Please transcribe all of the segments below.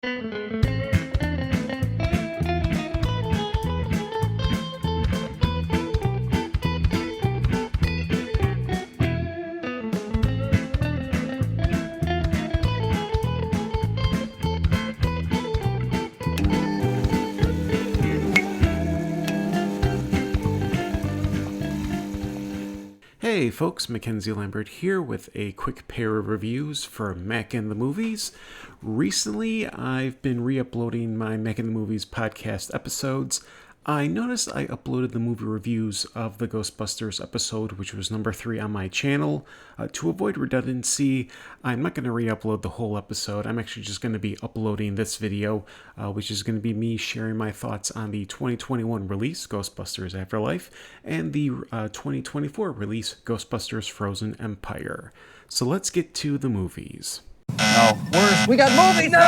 Hey folks, Mackenzie Lambert here with a quick pair of reviews for Mack and the Movies. Recently, I've been re-uploading my Mack and the Movies podcast episodes. I noticed I uploaded the movie reviews of the Ghostbusters episode, which was number 3 on my channel. To avoid redundancy, I'm not going to re-upload the whole episode. I'm actually just going to be uploading this video, which is going to be me sharing my thoughts on the 2021 release, Ghostbusters Afterlife, and the 2024 release, Ghostbusters Frozen Empire. So let's get to the movies. No, worse, we got movies! No!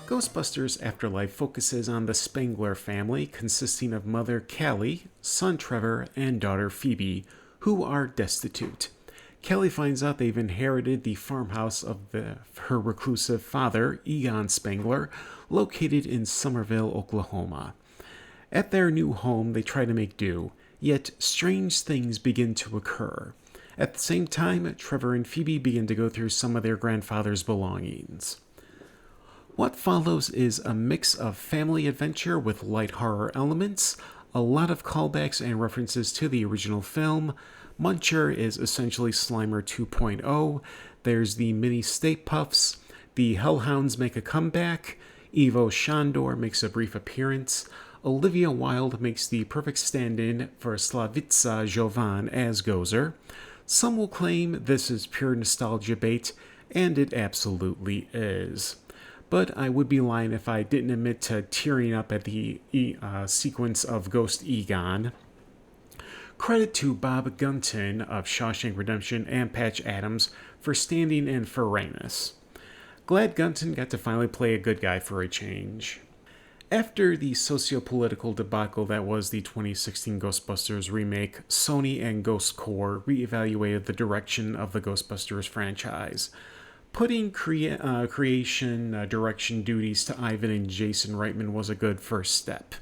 Ghostbusters Afterlife focuses on the Spengler family, consisting of mother Callie, son Trevor, and daughter Phoebe, who are destitute. Callie finds out they've inherited the farmhouse of her reclusive father, Egon Spengler, located in Summerville, Oklahoma. At their new home, they try to make do, yet strange things begin to occur. At the same time, Trevor and Phoebe begin to go through some of their grandfather's belongings. What follows is a mix of family adventure with light horror elements, a lot of callbacks and references to the original film. Muncher is essentially Slimer 2.0. There's the mini Stay Puffs. The Hellhounds make a comeback. Ivo Shandor makes a brief appearance. Olivia Wilde makes the perfect stand-in for Slavica Jovan as Gozer. Some will claim this is pure nostalgia bait, and it absolutely is. But I would be lying if I didn't admit to tearing up at the sequence of Ghost Egon. Credit to Bob Gunton of Shawshank Redemption and Patch Adams for standing in for Ramus. Glad Gunton got to finally play a good guy for a change. After the socio-political debacle that was the 2016 Ghostbusters remake, Sony and Ghost Corps reevaluated the direction of the Ghostbusters franchise. Putting creation direction duties to Ivan and Jason Reitman was a good first step.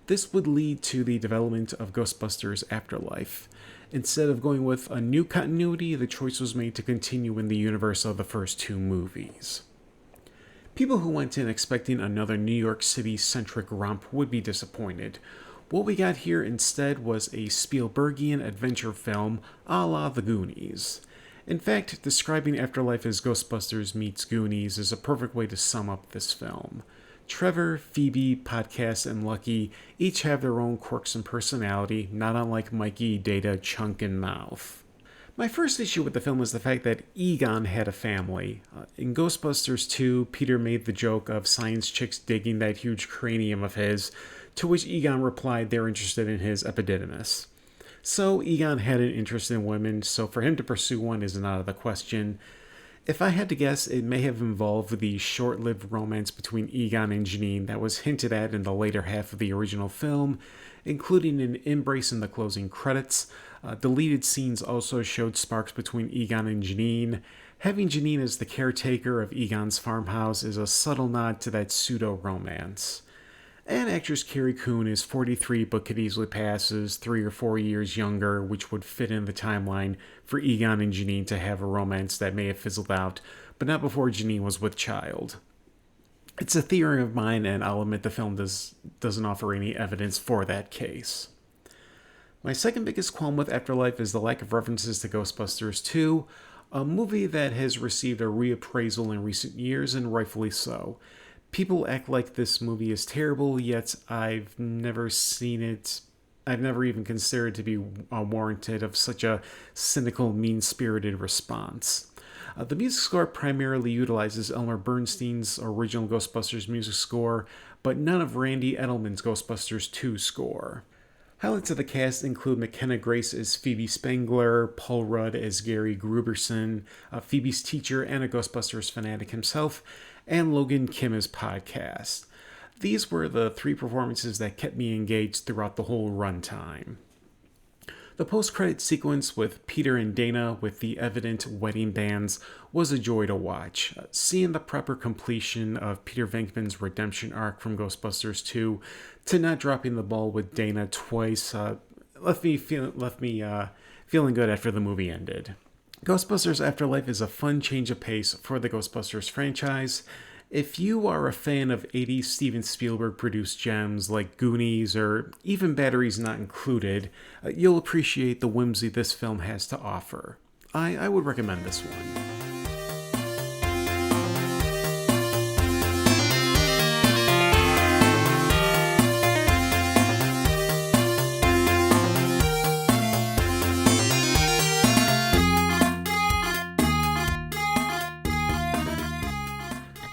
This would lead to the development of Ghostbusters Afterlife. Instead of going with a new continuity, the choice was made to continue in the universe of the first 2 movies. People who went in expecting another New York City-centric romp would be disappointed. What we got here instead was a Spielbergian adventure film a la The Goonies. In fact, describing Afterlife as Ghostbusters meets Goonies is a perfect way to sum up this film. Trevor, Phoebe, Podcast, and Lucky each have their own quirks and personality, not unlike Mikey, Data, Chunk, and Mouth. My first issue with the film is the fact that Egon had a family. In Ghostbusters 2, Peter made the joke of science chicks digging that huge cranium of his, to which Egon replied they're interested in his epididymis. So Egon had an interest in women, so for him to pursue one isn't out of the question. If I had to guess, it may have involved the short-lived romance between Egon and Janine that was hinted at in the later half of the original film, including an embrace in the closing credits. Deleted scenes also showed sparks between Egon and Janine. Having Janine as the caretaker of Egon's farmhouse is a subtle nod to that pseudo-romance. And actress Carrie Coon is 43 but could easily pass as 3 or 4 years younger, which would fit in the timeline for Egon and Janine to have a romance that may have fizzled out, but not before Janine was with child. It's a theory of mine, and I'll admit the film doesn't offer any evidence for that case. My second biggest qualm with Afterlife is the lack of references to Ghostbusters 2, a movie that has received a reappraisal in recent years, and rightfully so. People act like this movie is terrible, yet I've never seen it. I've never even considered it to be warranted of such a cynical, mean-spirited response. The music score primarily utilizes Elmer Bernstein's original Ghostbusters music score, but none of Randy Edelman's Ghostbusters 2 score. Highlights of the cast include McKenna Grace as Phoebe Spangler, Paul Rudd as Gary Gruberson, Phoebe's teacher and a Ghostbusters fanatic himself, and Logan Kim as Podcast. These were the 3 performances that kept me engaged throughout the whole runtime. The post-credit sequence with Peter and Dana with the evident wedding bands was a joy to watch. Seeing the proper completion of Peter Venkman's redemption arc from Ghostbusters 2 to not dropping the ball with Dana twice left me feeling good after the movie ended. Ghostbusters Afterlife is a fun change of pace for the Ghostbusters franchise. If you are a fan of 80s Steven Spielberg-produced gems like Goonies or even Batteries Not Included, you'll appreciate the whimsy this film has to offer. I would recommend this one.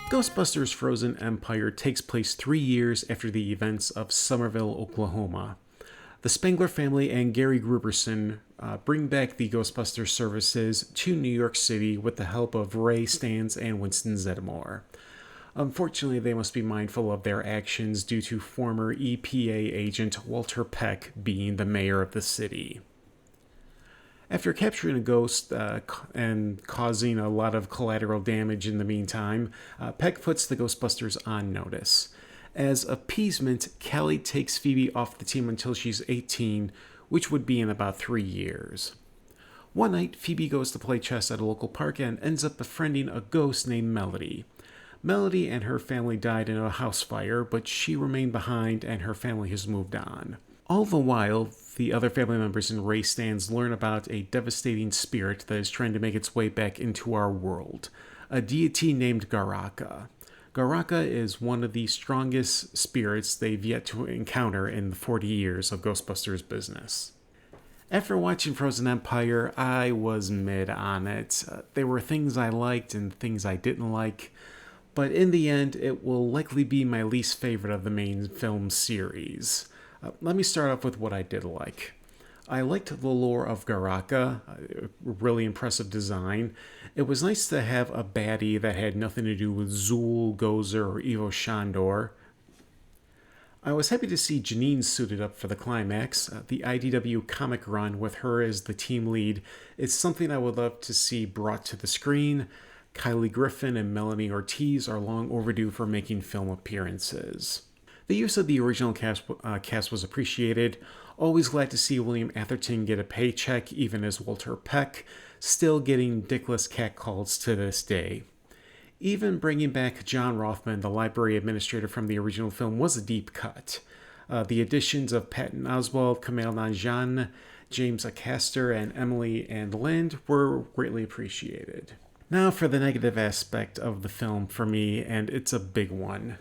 Ghostbusters Frozen Empire takes place 3 years after the events of Somerville, Oklahoma. The Spangler family and Gary Gruberson bring back the Ghostbusters services to New York City with the help of Ray Stantz and Winston Zeddemore. Unfortunately, they must be mindful of their actions due to former EPA agent Walter Peck being the mayor of the city. After capturing a ghost and causing a lot of collateral damage in the meantime, Peck puts the Ghostbusters on notice. As appeasement, Callie takes Phoebe off the team until she's 18, which would be in about 3 years. One night, Phoebe goes to play chess at a local park and ends up befriending a ghost named Melody. Melody and her family died in a house fire, but she remained behind and her family has moved on. All the while, the other family members in Ray Stantz learn about a devastating spirit that is trying to make its way back into our world, a deity named Garaka. Garaka is one of the strongest spirits they've yet to encounter in the 40 years of Ghostbusters business. After watching Frozen Empire, I was mid on it. There were things I liked and things I didn't like, but in the end, it will likely be my least favorite of the main film series. Let me start off with what I did like. I liked the lore of Garaka, really impressive design. It was nice to have a baddie that had nothing to do with Zool, Gozer, or Ivo Shandor. I was happy to see Janine suited up for the climax. The IDW comic run with her as the team lead is something I would love to see brought to the screen. Kylie Griffin and Melanie Ortiz are long overdue for making film appearances. The use of the original cast was appreciated. Always glad to see William Atherton get a paycheck, even as Walter Peck, still getting dickless catcalls to this day. Even bringing back John Rothman, the library administrator from the original film, was a deep cut. The additions of Patton Oswalt, Kamal Nanjian, James Acaster, and Emily and Lind were greatly appreciated. Now for the negative aspect of the film for me, and it's a big one.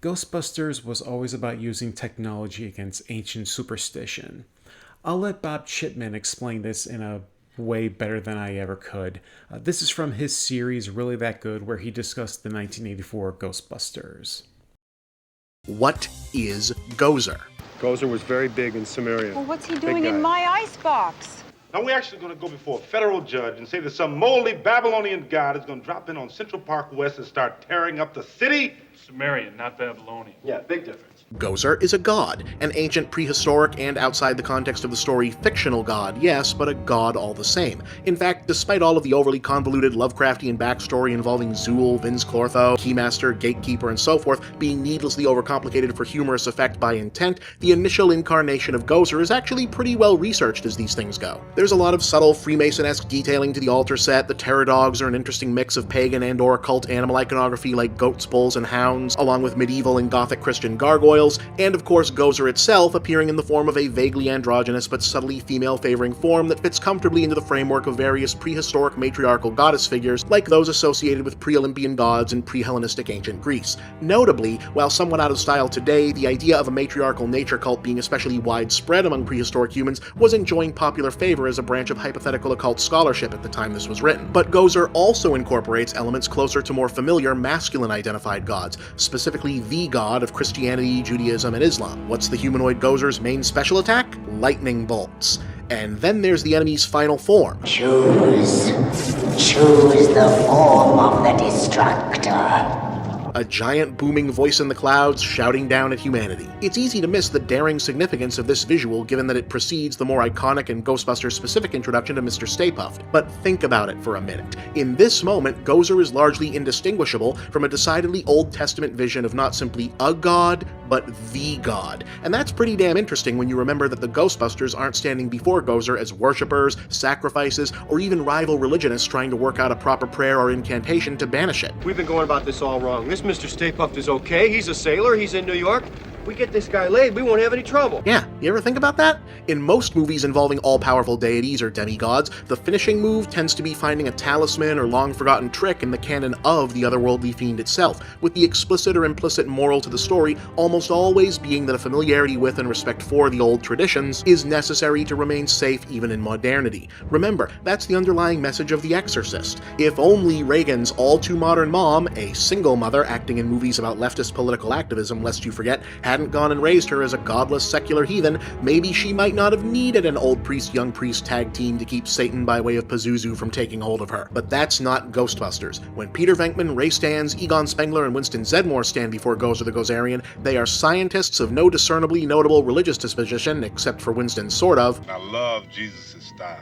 Ghostbusters was always about using technology against ancient superstition. I'll let Bob Chipman explain this in a way better than I ever could. This is from his series Really That Good, where he discussed the 1984 Ghostbusters. What is Gozer? Gozer was very big in Samaria. Well, what's he doing in my icebox? Now, we're actually going to go before a federal judge and say that some moldy Babylonian god is going to drop in on Central Park West and start tearing up the city. Sumerian, not Babylonian. Yeah, big difference. Gozer is a god, an ancient, prehistoric, and outside the context of the story, fictional god, yes, but a god all the same. In fact, despite all of the overly convoluted Lovecraftian backstory involving Zool, Vinz Clortho, Keymaster, Gatekeeper, and so forth being needlessly overcomplicated for humorous effect by intent, the initial incarnation of Gozer is actually pretty well researched as these things go. There's a lot of subtle Freemason-esque detailing to the altar set. The terror dogs are an interesting mix of pagan and or occult animal iconography like goats, bulls, and hounds, hounds, along with medieval and gothic Christian gargoyles, and of course Gozer itself appearing in the form of a vaguely androgynous but subtly female-favoring form that fits comfortably into the framework of various prehistoric matriarchal goddess figures like those associated with pre-Olympian gods and pre-Hellenistic ancient Greece. Notably, while somewhat out of style today, the idea of a matriarchal nature cult being especially widespread among prehistoric humans was enjoying popular favor as a branch of hypothetical occult scholarship at the time this was written. But Gozer also incorporates elements closer to more familiar masculine-identified gods, specifically the god of Christianity, Judaism, and Islam. What's the humanoid Gozer's main special attack? Lightning bolts. And then there's the enemy's final form. Choose the form of the Destructor. A giant booming voice in the clouds shouting down at humanity. It's easy to miss the daring significance of this visual given that it precedes the more iconic and Ghostbusters-specific introduction to Mr. Stay Puft. But think about it for a minute. In this moment, Gozer is largely indistinguishable from a decidedly Old Testament vision of not simply a god, but the god. And that's pretty damn interesting when you remember that the Ghostbusters aren't standing before Gozer as worshippers, sacrifices, or even rival religionists trying to work out a proper prayer or incantation to banish it. We've been going about this all wrong. This Mr. Stay Puft is okay. He's a sailor. He's in New York. We get this guy laid, we won't have any trouble. Yeah, you ever think about that? In most movies involving all-powerful deities or demigods, the finishing move tends to be finding a talisman or long-forgotten trick in the canon of the otherworldly fiend itself, with the explicit or implicit moral to the story almost always being that a familiarity with and respect for the old traditions is necessary to remain safe even in modernity. Remember, that's the underlying message of The Exorcist. If only Reagan's all-too-modern mom, a single mother acting in movies about leftist political activism, lest you forget, hadn't gone and raised her as a godless secular heathen, maybe she might not have needed an old priest, young priest tag team to keep Satan by way of Pazuzu from taking hold of her. But that's not Ghostbusters. When Peter Venkman, Ray Stantz, Egon Spengler, and Winston Zedmore stand before Gozer the Gozerian, they are scientists of no discernibly notable religious disposition, except for Winston sort of. I love Jesus' style.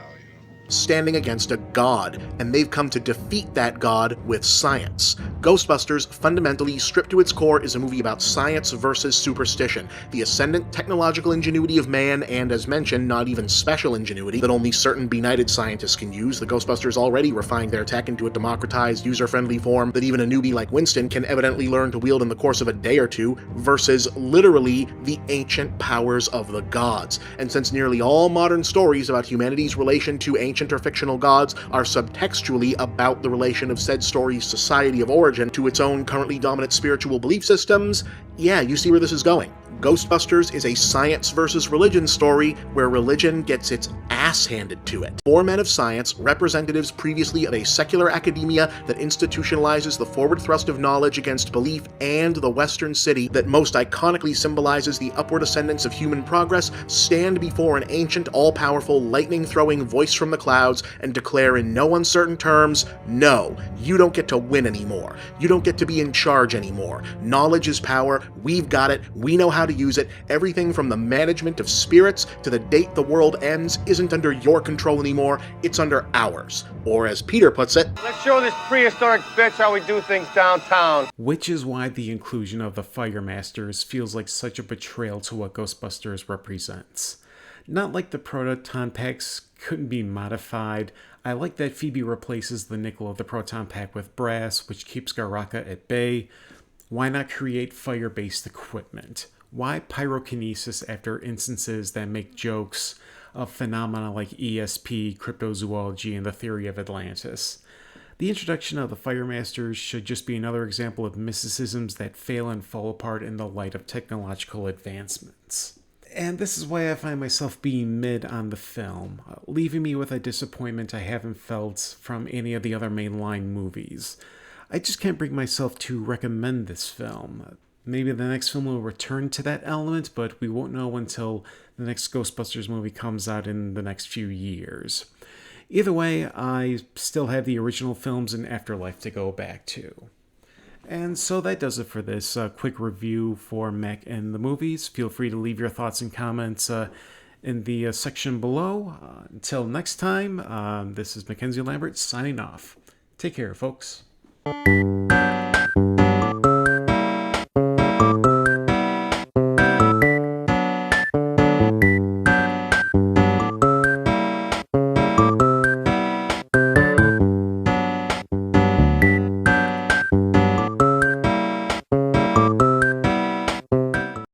Standing against a god, and they've come to defeat that god with science. Ghostbusters, fundamentally, stripped to its core, is a movie about science versus superstition, the ascendant technological ingenuity of man, and as mentioned, not even special ingenuity that only certain benighted scientists can use. The Ghostbusters already refined their tech into a democratized, user-friendly form that even a newbie like Winston can evidently learn to wield in the course of a day or two, versus literally the ancient powers of the gods. And since nearly all modern stories about humanity's relation to ancient or fictional gods are subtextually about the relation of said story's society of origin to its own currently dominant spiritual belief systems, yeah, you see where this is going. Ghostbusters is a science versus religion story where religion gets its ass handed to it. Four men of science, representatives previously of a secular academia that institutionalizes the forward thrust of knowledge against belief, and the Western city that most iconically symbolizes the upward ascendance of human progress, stand before an ancient, all-powerful, lightning-throwing voice from the clouds and declare in no uncertain terms, no, you don't get to win anymore. You don't get to be in charge anymore. Knowledge is power. We've got it. We know how to use it. Everything from the management of spirits to the date the world ends isn't under your control anymore, it's under ours. Or as Peter puts it, let's show this prehistoric bitch how we do things downtown. Which is why the inclusion of the Fire Masters feels like such a betrayal to what Ghostbusters represents. Not like the proton packs couldn't be modified. I like that Phoebe replaces the nickel of the proton pack with brass, which keeps Garaka at bay. Why not create fire-based equipment? Why pyrokinesis after instances that make jokes of phenomena like ESP, cryptozoology, and the theory of Atlantis? The introduction of the Fire Masters should just be another example of mysticisms that fail and fall apart in the light of technological advancements. And this is why I find myself being mid on the film, leaving me with a disappointment I haven't felt from any of the other mainline movies. I just can't bring myself to recommend this film. Maybe the next film will return to that element, but we won't know until the next Ghostbusters movie comes out in the next few years. Either way, I still have the original films and Afterlife to go back to. And so that does it for this quick review for Mack and the movies. Feel free to leave your thoughts and comments in the section below. Until next time, this is Mackenzie Lambert signing off. Take care, folks.